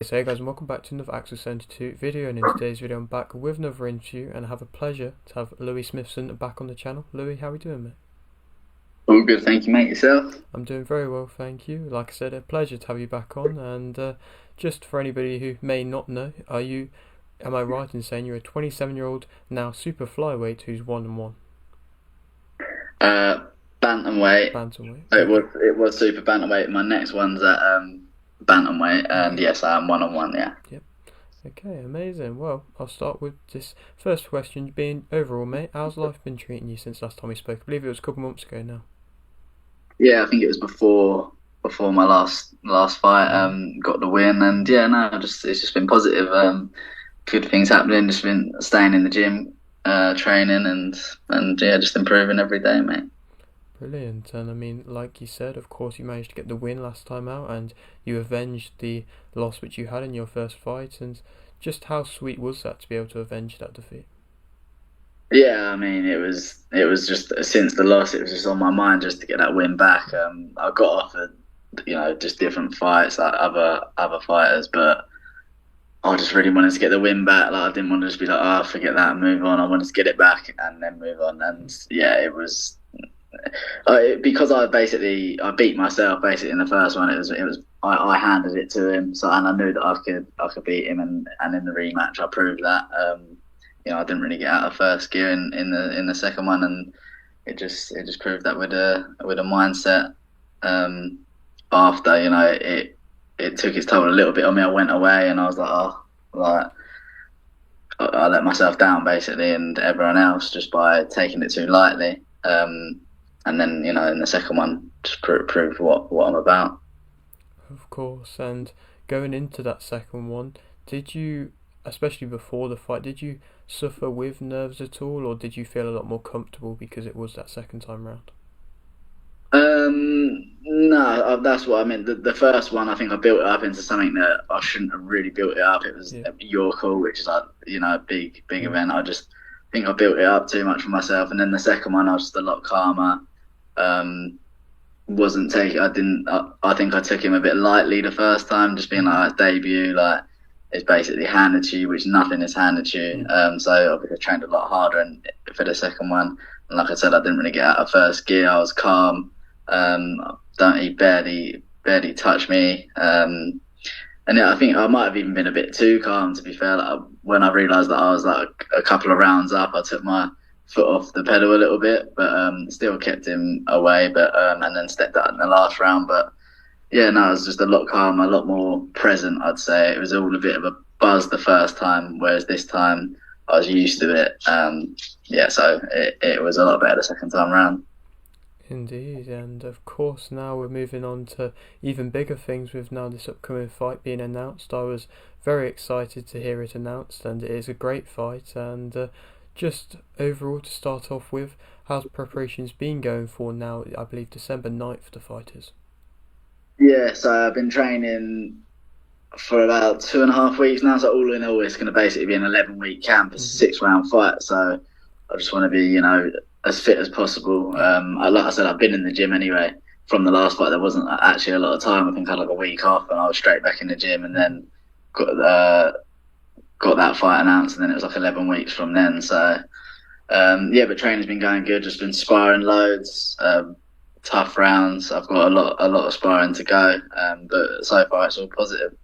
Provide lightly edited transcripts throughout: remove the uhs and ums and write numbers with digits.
So hey guys, and welcome back to another Axel 72 video, and in today's video I'm back with another interview, and I have a pleasure to have Louis Smithson back on the channel. Louis, how are we doing, mate? All good, thank you, mate. Yourself? I'm doing very well, thank you. Like I said, a pleasure to have you back on, and just for anybody who may not know, am I right in saying you're a 27-year-old, now super flyweight who's 1-1? Uh, Bantamweight. Bantamweight, It was okay. it was super bantamweight. My next one's at bantamweight, and yes, I am 1-on-1. Yeah. Yep. Okay, amazing. Well, I'll start with this first question being overall, mate. How's life been treating you since last time we spoke? I believe it was a couple months ago now. Yeah, I think it was before my last fight. Mm-hmm. Got the win, and yeah, no, it's just been positive. Good things happening. Just been staying in the gym, training, and yeah, just improving every day, mate. Brilliant, and I mean, like you said, of course, you managed to get the win last time out, and you avenged the loss which you had in your first fight. And just how sweet was that to be able to avenge that defeat? Yeah, I mean, it was just since the loss, it was just on my mind just to get that win back. I got offered, just different fights like other fighters, but I just really wanted to get the win back. Like I didn't want to just be like, oh, forget that, and move on. I wanted to get it back and then move on. And yeah, it was because I beat myself basically in the first one. I handed it to him, so and I knew that I could beat him, and in the rematch I proved that. I didn't really get out of first gear in the second one, and it just proved that with a mindset. Um, After it took its toll a little bit on me. I went away, and I was like, oh, like I let myself down basically, and everyone else just by taking it too lightly. And then in the second one, just proved what I'm about. Of course, and going into that second one, did you, especially before the fight, did you suffer with nerves at all, or did you feel a lot more comfortable because it was that second time round? No, that's what I meant. The first one, I think I built it up into something that I shouldn't have really built it up. It was Yeah. your call, which is like a big Mm. event. I just think I built it up too much for myself, and then the second one, I was just a lot calmer. Um, wasn't taking. I didn't. I think I took him a bit lightly the first time, just being Mm-hmm. like debut, like it's basically handed to you, which nothing is handed to you. Mm. So obviously I trained a lot harder, and for the second one, and like I said, I didn't really get out of first gear. I was calm. Don't he barely touched me. And yeah, I think I might have even been a bit too calm, to be fair. Like, when I realised that I was like a couple of rounds up, I took my foot off the pedal a little bit, but still kept him away. But and then stepped out in the last round. But yeah, no, it was just a lot calmer, a lot more present. I'd say it was all a bit of a buzz the first time, whereas this time I was used to it. Yeah, so it was a lot better the second time round. Indeed, and of course now we're moving on to even bigger things with now this upcoming fight being announced. I was very excited to hear it announced, and it is a great fight. And just overall to start off with, how's preparations been going for now? I believe December 9th the fight is. Yeah, so I've been training for about 2.5 weeks now. So all in all, it's going to basically be an 11-week camp. It's a Mm-hmm. 6-round fight. So I just want to be, as fit as possible. Like I said, I've been in the gym anyway. From the last fight, there wasn't actually a lot of time. I think I had like a week off, and I was straight back in the gym, and Mm-hmm. then got that fight announced, and then it was like 11 weeks from then. So yeah, but training's been going good. Just been sparring loads. Tough rounds. I've got a lot of sparring to go, but so far it's all positive.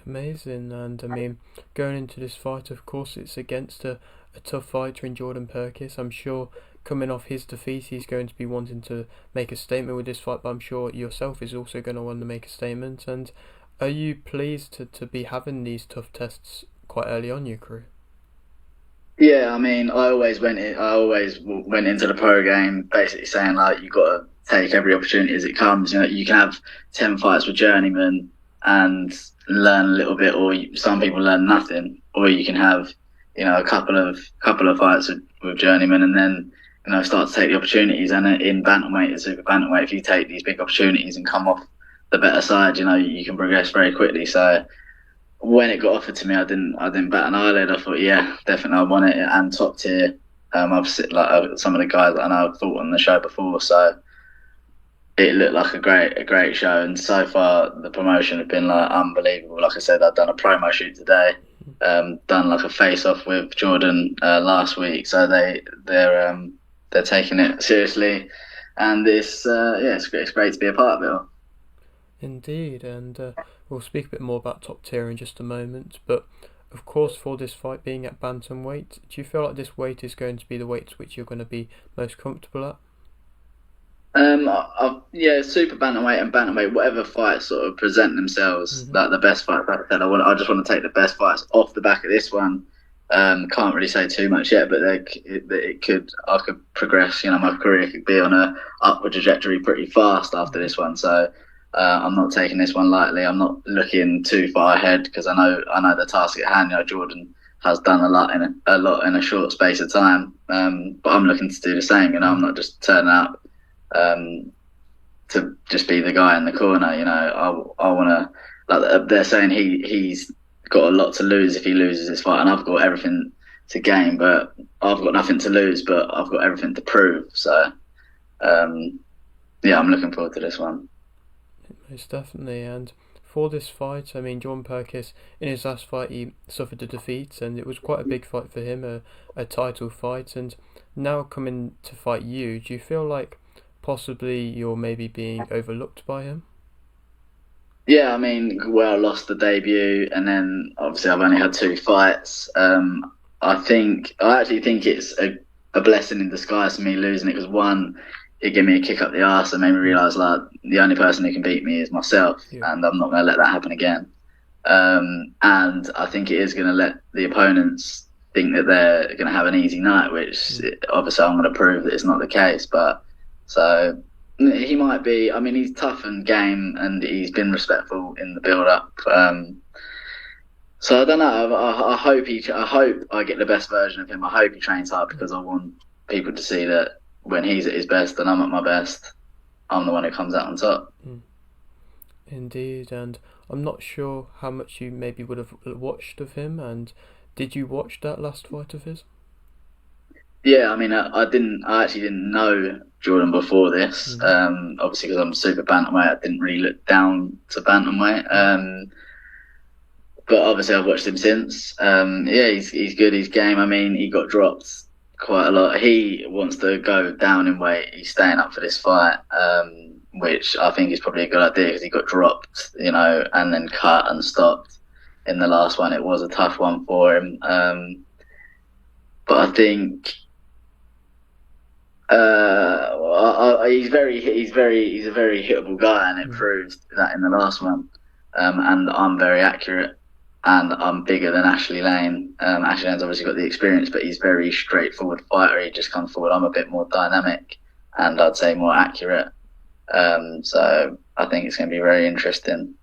Amazing, and I mean, going into this fight, of course, it's against a tough fighter in Jordan Perkis. I'm sure coming off his defeat, he's going to be wanting to make a statement with this fight, but I'm sure yourself is also going to want to make a statement. And are you pleased to be having these tough tests quite early on in your career? Yeah, I mean, I always went into the pro game basically saying like you got to take every opportunity as it comes. You can have 10 fights with journeyman and learn a little bit, or some people learn nothing, or you can have a couple of fights with journeyman and then start to take the opportunities. And in bantamweight and super bantamweight, if you take these big opportunities and come off the better side, you can progress very quickly. So when it got offered to me, I didn't bat an eyelid. I thought, yeah, definitely, I want it, and top tier. I've like some of the guys that I know I've fought on the show before, so it looked like a great show, and so far the promotion have been like unbelievable. Like I said, I've done a promo shoot today, done like a face off with Jordan last week, so they're taking it seriously, and it's great to be a part of it all. Indeed, and we'll speak a bit more about top tier in just a moment, but of course for this fight being at bantamweight, do you feel like this weight is going to be the weight to which you're going to be most comfortable at? Yeah, super bantamweight and bantamweight, whatever fights sort of present themselves, like the best fights. Like I said, I just want to take the best fights off the back of this one. Can't really say too much yet, but I could progress. You know, my career could be on a upward trajectory pretty fast after this one. So I'm not taking this one lightly. I'm not looking too far ahead because I know the task at hand. You know, Jordan has done a lot in a short space of time, but I'm looking to do the same. You know, I'm not just turning up to just be the guy in the corner. You know, I want to. Like they're saying, he's got a lot to lose if he loses this fight, and I've got everything to gain, but I've got nothing to lose, but I've got everything to prove. So, yeah, I'm looking forward to this one. Most definitely, and for this fight, I mean, John Percy, in his last fight, he suffered a defeat, and it was quite a big fight for him, a title fight, and now coming to fight you, do you feel like possibly you're maybe being overlooked by him? Yeah, I mean, I lost the debut, and then obviously I've only had 2 fights. I actually think it's a blessing in disguise for me losing it because one, it gave me a kick up the arse and made me realise like the only person who can beat me is myself, and I'm not going to let that happen again. And I think it is going to let the opponents think that they're going to have an easy night, which obviously I'm going to prove that it's not the case. But so he might be. I mean, he's tough and game, and he's been respectful in the build-up. So I don't know. I hope I get the best version of him. I hope he trains hard because I want people to see that when he's at his best and I'm at my best, I'm the one who comes out on top. Indeed, and I'm not sure how much you maybe would have watched of him, and did you watch that last fight of his? Yeah, I mean, I actually didn't know Jordan before this. Obviously, because I'm super bantamweight, I didn't really look down to bantamweight. But obviously, I've watched him since. Yeah, he's good. He's game. I mean, he got dropped quite a lot. He wants to go down in weight. He's staying up for this fight, which I think is probably a good idea because he got dropped, you know, and then cut and stopped in the last one. It was a tough one for him. But I think he's a very hittable guy, and it proves that in the last one. And I'm very accurate, and I'm bigger than Ashley Lane. Ashley Lane's obviously got the experience, but he's a very straightforward fighter. He just comes forward. I'm a bit more dynamic, and I'd say more accurate. So I think it's going to be very interesting.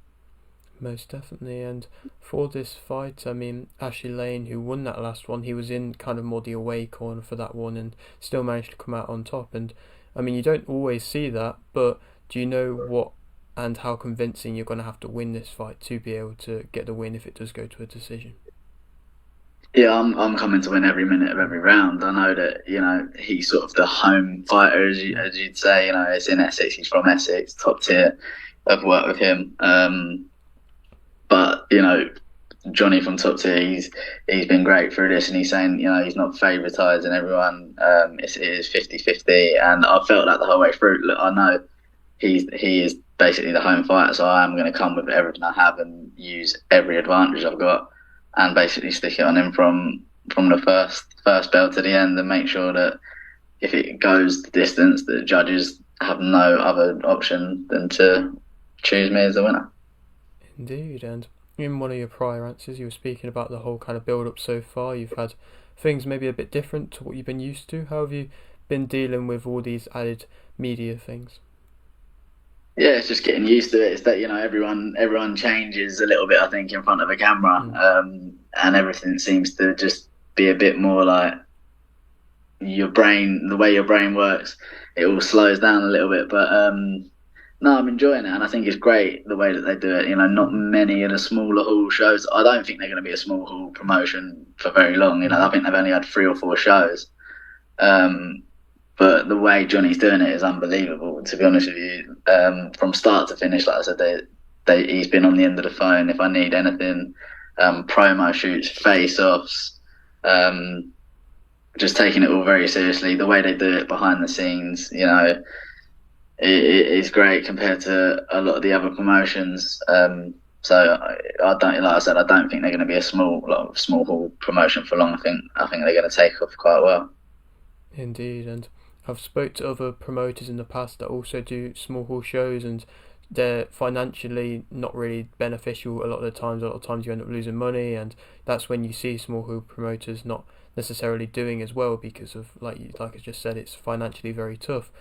Most definitely, and for this fight, I mean, Ashley Lane, who won that last one, he was in kind of more the away corner for that one and still managed to come out on top. And I mean, you don't always see that, but do you know what and how convincing you're going to have to win this fight to be able to get the win if it does go to a decision? Yeah, I'm coming to win every minute of every round. I know that, you know, he's sort of the home fighter, as you'd say. You know, it's in Essex. He's from Essex, top tier. I've worked with him. But, you know, Johnny from top tier, he's been great through this, and he's saying, you know, he's not favouritising everyone. It is 50-50, and I felt that the whole way through. Look, I know he is basically the home fighter, so I am going to come with everything I have and use every advantage I've got and basically stick it on him from the first bell to the end, and make sure that if it goes the distance, the judges have no other option than to choose me as the winner. Indeed, and in one of your prior answers, you were speaking about the whole kind of build-up so far. You've had things maybe a bit different to what you've been used to. How have you been dealing with all these added media things? Yeah, it's just getting used to it. It's that, you know, everyone changes a little bit, I think, in front of a camera, and everything seems to just be a bit more like your brain, the way your brain works. It all slows down a little bit, but no, I'm enjoying it, and I think it's great the way that they do it. You know, not many of the smaller hall shows. I don't think they're going to be a small hall promotion for very long. You know, I think they've only had 3 or 4 shows. But the way Johnny's doing it is unbelievable, to be honest with you. From start to finish, like I said, he's been on the end of the phone if I need anything. Promo shoots, face-offs, just taking it all very seriously. The way they do it behind the scenes, you know, it is great compared to a lot of the other promotions. So I don't, like I said, I don't think they're going to be a small hall promotion for long. I think they're going to take off quite well. Indeed, and I've spoke to other promoters in the past that also do small hall shows, and they're financially not really beneficial a lot of the times. A lot of times you end up losing money, and that's when you see small hall promoters not necessarily doing as well because of, like I just said, it's financially very tough.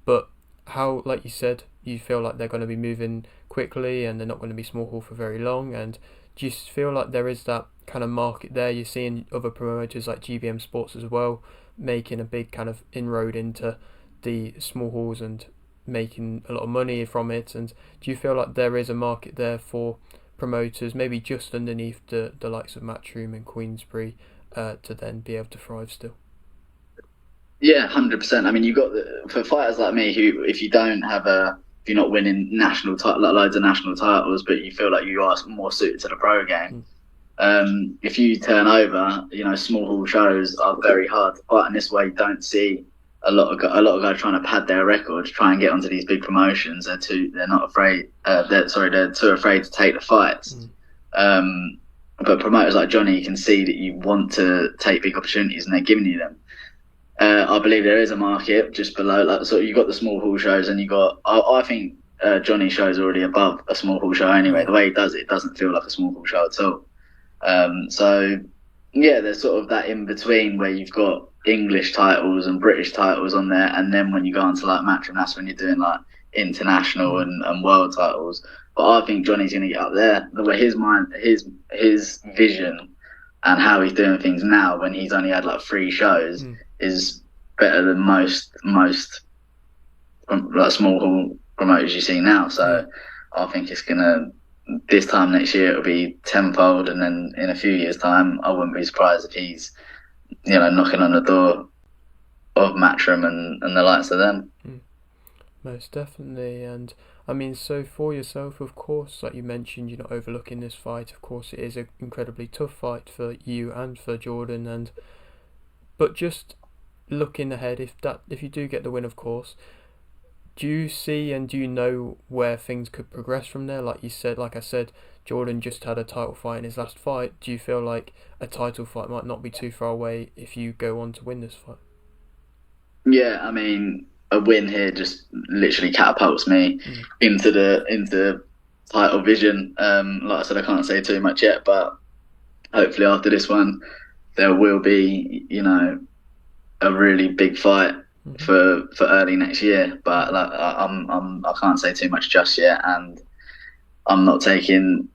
But how, like you said, you feel like they're going to be moving quickly and they're not going to be small hall for very long, and do you feel like there is that kind of market there? You're seeing other promoters like GBM Sports as well making a big kind of inroad into the small halls and making a lot of money from it, and do you feel like there is a market there for promoters maybe just underneath the likes of Matchroom and Queensbury to then be able to thrive still? Yeah, 100%. I mean, you got for fighters like me who, if you're not winning loads of national titles, but you feel like you are more suited to the pro game. If you turn over, you know, small hall shows are very hard to fight, and this way you don't see a lot of guys trying to pad their records, try and get onto these big promotions. They're too afraid to take the fights. But promoters like Johnny, you can see that you want to take big opportunities, and they're giving you them. I believe there is a market just below. Like, so you got the small hall shows, and you got. I think Johnny shows already above a small hall show anyway. The way he does it, it doesn't feel like a small hall show at all. So yeah, there's sort of that in between where you've got English titles and British titles on there, and then when you go on to like Matchroom, that's when you're doing like international and world titles. But I think Johnny's going to get up there. The way his vision and how he's doing things now, when he's only had like 3 shows, is better than most like small hall promoters you see now. So I think it's gonna, this time next year it'll be tenfold, and then in a few years' time I wouldn't be surprised if he's, you know, knocking on the door of Matchroom and the likes of them. Most definitely. And I mean, so for yourself, of course, like you mentioned, you're not overlooking this fight. Of course, it is an incredibly tough fight for you and for Jordan. But just looking ahead, if you do get the win, of course, do you see and do you know where things could progress from there? Like I said, Jordan just had a title fight in his last fight. Do you feel like a title fight might not be too far away if you go on to win this fight? Yeah, I mean, a win here just literally catapults me into the title vision. Like I said, I can't say too much yet, but hopefully after this one, there will be, you know, a really big fight for early next year. But like, I can't say too much just yet, and I'm not taking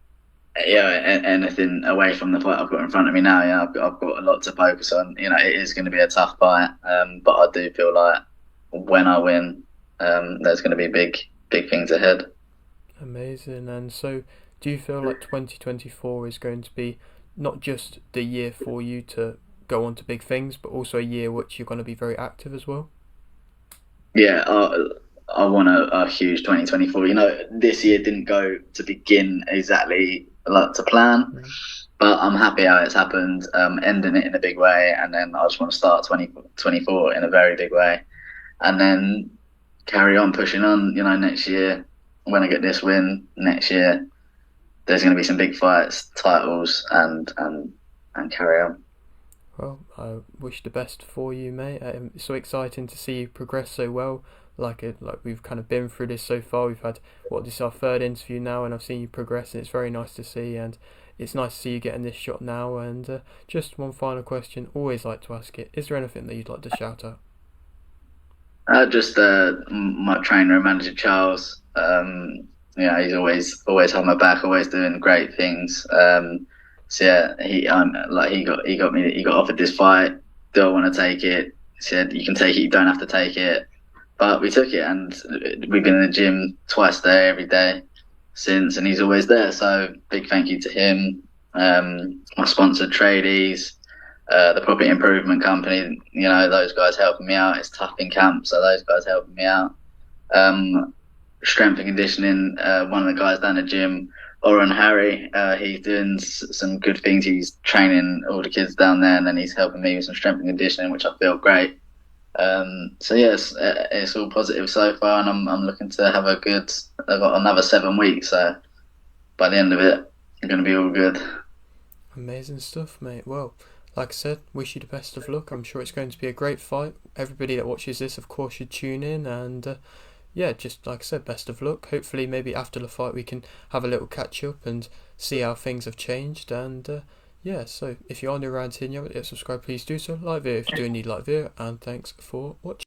anything away from the fight I've got in front of me now. Yeah, I've got a lot to focus on. You know, it is going to be a tough fight, but I do feel like when I win, there's going to be big things ahead. Amazing. And so, do you feel like 2024 is going to be not just the year for you to go on to big things, but also a year which you're going to be very active as well? Yeah, I want a huge 2024. You know, this year didn't go to begin exactly like to plan, but I'm happy how it's happened, ending it in a big way, and then I just want to start 2024 in a very big way, and then carry on pushing on. You know, next year, when I get this win next year, there's going to be some big fights, titles, and carry on. Well, I wish the best for you, mate. It's so exciting to see you progress so well. Like we've kind of been through this so far. We've had this is our 3rd interview now, and I've seen you progress, and it's very nice to see. And it's nice to see you getting this shot now. And just one final question, always like to ask it: is there anything that you'd like to shout out? Just my trainer and manager, Charles. Yeah, he's always had my back, always doing great things. So yeah, he got offered this fight. Do I want to take it? He said, you can take it, you don't have to take it. But we took it, and we've been in the gym twice a day, every day since, and he's always there. So big thank you to him. My sponsored tradies, the property improvement company, those guys helping me out. It's tough in camp, so those guys helping me out. Strength and conditioning, one of the guys down the gym, Oren Harry, he's doing some good things. He's training all the kids down there, and then he's helping me with some strength and conditioning, which I feel great. So yes, it's all positive so far, and I'm looking to have I've got another 7 weeks, so by the end of it, I'm going to be all good. Amazing stuff, mate. Well, like I said, wish you the best of luck. I'm sure it's going to be a great fight. Everybody that watches this, of course, should tune in, and yeah, just like I said, best of luck. Hopefully, maybe after the fight we can have a little catch up and see how things have changed. And yeah, so if you're new around here and you haven't yet subscribed, please do so. Like video if you do need like video, and thanks for watching.